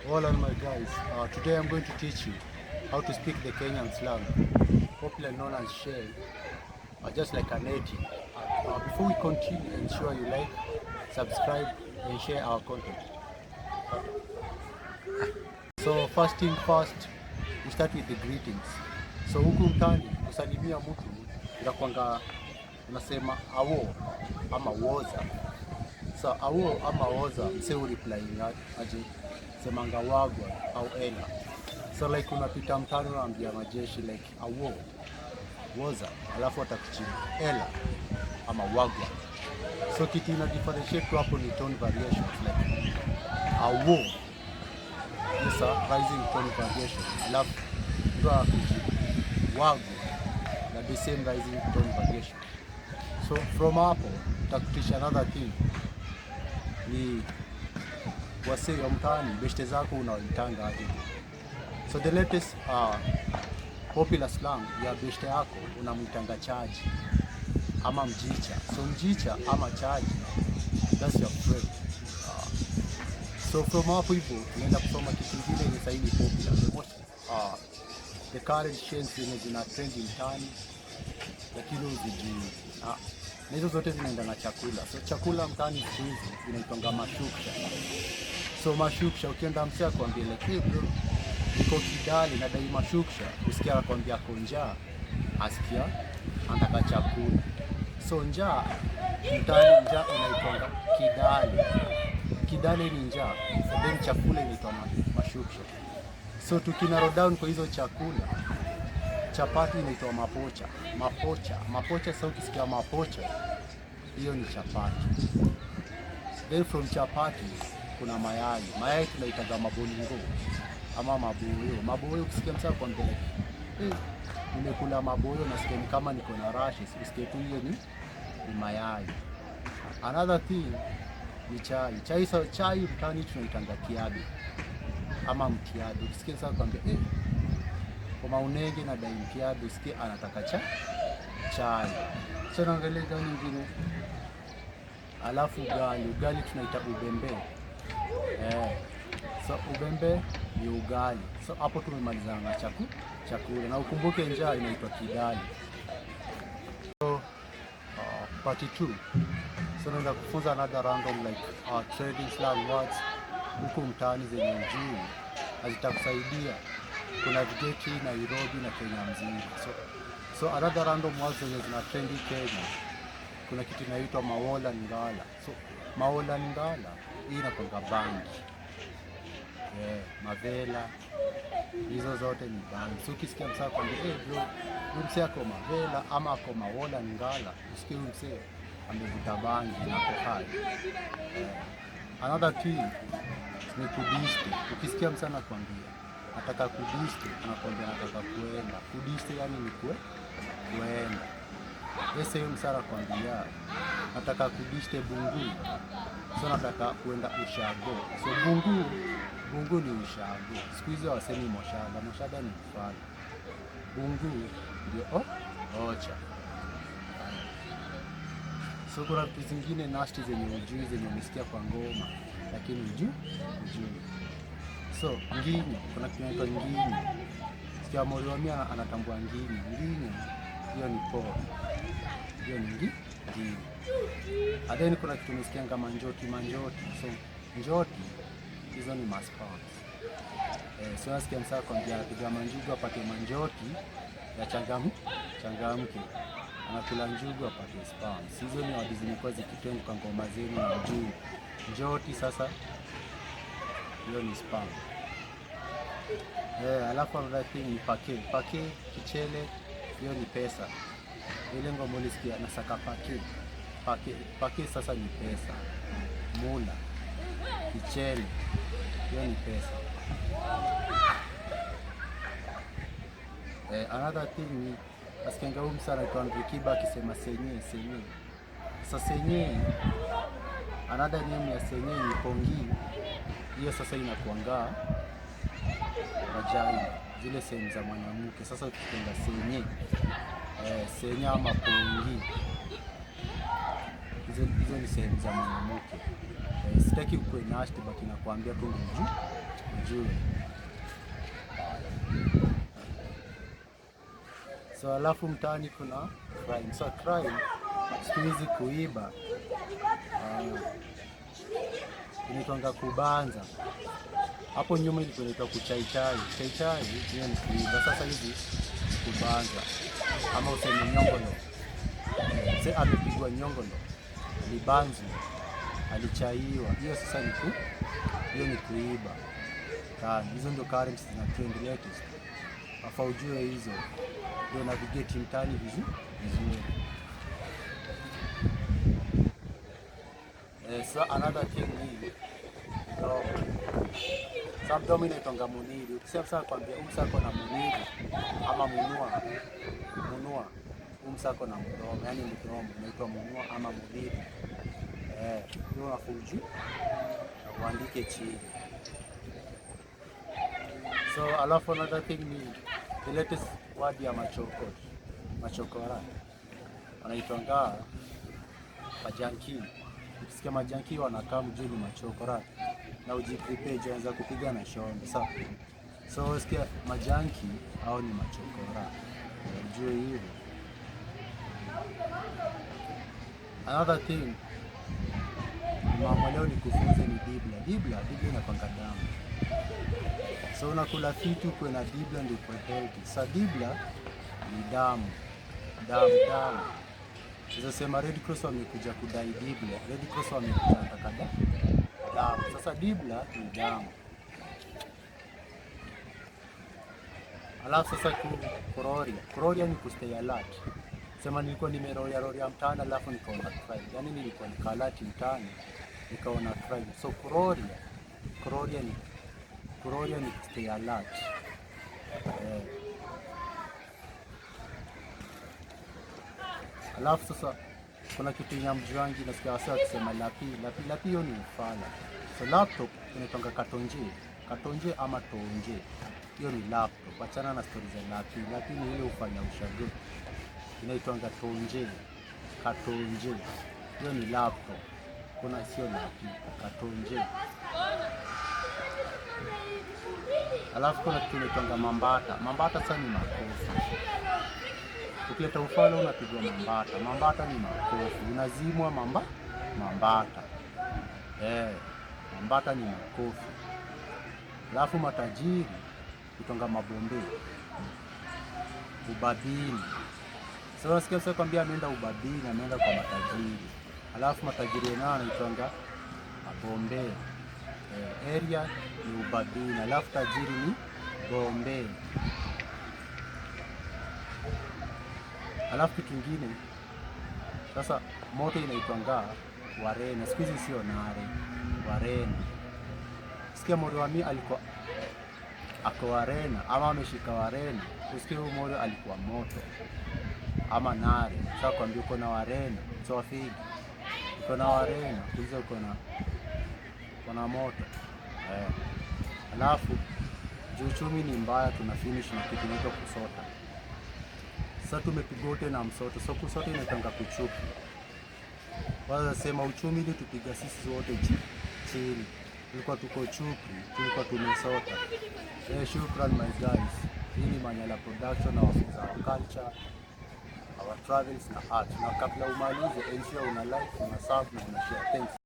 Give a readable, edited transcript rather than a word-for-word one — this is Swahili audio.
All on my guys, today I'm going to teach you how to speak the Kenyan slang, popularly known as shell, just like a native. Before we continue, ensure you like, subscribe and share our content. So first thing first, we start with the greetings. So huku mtani kusalimia mtu inakwanga unasema awo ama woza. So awo ama woza mse reply aje semanga wagwa au ela. So like unapita mtani unaambia majeshi like awo woza alafu atakujibu ela ama wagwa. So kitu ina differentiate hapo ni tone variations like awo is a rising tone variation alafu ndio akujibu wagwa na the same rising tone variation. So from hapo takutisha another thing ni wase wa mtaani beshte zako unaoitanga aje. So the latest popular slang ya beshte yako unamwitanga chaji ama mjicha. So mjicha ama chaji, that's your friend. So from hapo hivyo tunaenda kusoma kitu kingine yenye sasa hivi popular, the most the current trends zenye zina trend mtaani lakini uzijui. Na hizo zote zinaenda na chakula. So chakula mtaani siku hizi zinaitwa mashuksha. So mashuksha ukienda msee akwambia like hey bro, niko Kidali na dai mashuksha, usikia akwambia ako njaa, asikia anataka chakula. So njaa mtaani, njaa inaitwa Kidali. Kidali ni njaa, then chakula inaitwa mashuksha. So tukinarrow down kwa hizo chakula, chapati inaitwa mapocha. Mapocha sasa ukisikia mapocha, hiyo ni chapati. Then from chapati kuna mayai. Mayai tunaitaga mabolingo ama maboyo. Maboyo ukisikia msaka kwa mbele, nimekula maboyo nasikia kama niko na rashes, usikie tu hiyo ni mayai. Another thing ni chai. Chai mtaani tunaitanga kiabe ama mtiabe. Ukisikia msaka kwa mbele kwa maunenge na dai mtiabe, usikie anataka chai. So naangalia gani nyingine. Alafu ugali tunaita ubembe. So ubembe ni ugali. So hapo tumemaliza na chakula. Na ukumbuke njaa inaitwa Kidali. So part 2. So naenda kufunza another random like trading slang words huku mtaani zenye ujui hazitakusaidia kunavigate Nairobi na Kenya mzima. So another random words zenye zina trendi Kenya, kuna kitu inaitwa mawola ngala. So mawola ngala hii inakwanga bangi, mavela, hizo zote ni bangi. So ukisikia msako kwambia bro, msee ako mavela ama ako mawola ngala, usikie msee amevuta bangi na kohai. Another thing ni kudiste. Ukisikia msee anakwambia nataka kudiste, anakwambia nataka kuenda. Kudiste yani ni kuenda. Ese hiyo msara kwambia nataka kudiste bungu, so nataka kuenda ushago. So bungu ni ushago. Siku hizi wasemi moshada ni mfano. Bungu ndio ocha. So kuna vitu zingine nasty zenye ujui, zenye umesikia kwa ngoma lakini ujui. So nginyo, kuna kitu inaitwa nginyo. Sikia mori wa mia anatambua nginyo. Nginyo hiyo ni poa. Hiyo ni nginyo. Then kuna kitu umesikia kama manjoti. So njoti hizo ni maspams. So nasikia msaka kwambia piga manjugu apate manjoti ya changamke. Anakula njugu apate spams. Hizo ni wadi zimekuwa zikitrendy kwa ngoma zenu na ujui. Njoti sasa hiyo ni spam. Alafu another thing ni pake kichele, hiyo ni pesa. Ile ngoma ulisikia nasaka pake sasa ni pesa. Mula kichele hiyo ni pesa. Another thing ni asikenga msara kwa Kiba akisema senye. Sasa senye, another name ya senye ni pongi. Hiyo sasa inakuanga vagina, zile sehemu za mwanamke. Sasa ukienda senye ama pongi, hizo ni sehemu za mwanamke. Sitaki ukwe nasty but nakwambia tu ndio ujue. So alafu mtaani kuna crime. So crime siku hizi kuiba inaitwanga kubanza. Hapo nyuma ilikuwa inaitwa kuchaichai. Chaichai hiyo ni kuiba. Sasa hivi kubanza ama useme nyongolo. Sasa amepigwa nyongolo, alibanzu, alichaiwa. Hiyo sasa hiyo ni kuiba. Hizo ndio currencies na trend latest. Afa ujue hizo ndio navigate mtaani vizuri. So another thing ni subdominatonga muniri. Ukisema sasa kwambia umsako na muniri ama munua umsako na mdomo, yani mdomo unaitwa munua ama muniri. Hiyo unafuju uandike chini. So alafu another thing ni the latest word ya machokora wanaitwanga majanki. Ukisikia majanki wanakaa mjuu ni machokora na ujiprepare jaanza kupiga na shonde. So usikia majanki au ni machokora, ujue hivyo. Another thing mama leo nikufunze ni dibla inapanga damu. So unakula kitu kwa na dibla ndio kwa healthy. Sa dibla ni damu. Sasa sema Red Cross wamekuja kudai dibla. Red Cross wamekuja nataka damu. Sasa dibla ni damu. Alafu sasa kuroria ni kustay alert. Sema nilikuwa nimeroria mtaani alafu nikaona crime. Yaani nilikuwa nikalati mtaani nikaona crime. So kuroria ni stay alert. Alafu sasa kuna kitu ya mjuangi nasikia wasa wakisema lapi hiyo ni ufala. So laptop inaitwanga katonje ama tonje. Hiyo ni laptop. Achana na stories za lapi ni ile ufanya ushago. Inaitwanga katonje. Hiyo ni laptop. Kuna sio lapi, katonje. Alafu kuna kitu inaitwanga mambata. Mambata sasa ni makofi. Ukileta ufala unapigwa mambata. Mambata ni makofi. Unazimwa mambata. Mambata ni makofi. Alafu matajiri kutonga mabombe. Ubabini. Sasa nasikia sasa kwambia ameenda ubabini, ameenda kwa matajiri. Alafu matajiri nao wanaitwanga mabombe. Area ni ubabini. Alafu tajiri ni bombe. Alafu kitu kingine sasa moto inaitwanga warena. Siku hizi sio nare, warena. Sikia moto wa mimi alikuwa ako warena ama ameshika warena. Usikie huyo moto alikuwa moto ama nare. Sasa kwambia uko na warena, so wafiki. Uko na warena, kuuliza uko na moto. Alafu uchumi ni mbaya, tuna finish na kitu inaitwa kusota. Sasa tumepigote na msoto. So kusota inatanga kuchupi. Wala sema uchumi ili tupiga sisi wote chini. Tulikuwa tuko chupi, tulikuwa tumesota. Shukran my guys. Hii ni Manyala Production na wafunza culture, our travels na art. Na kabla umalize ensure una like, una sub na una share. Thanks.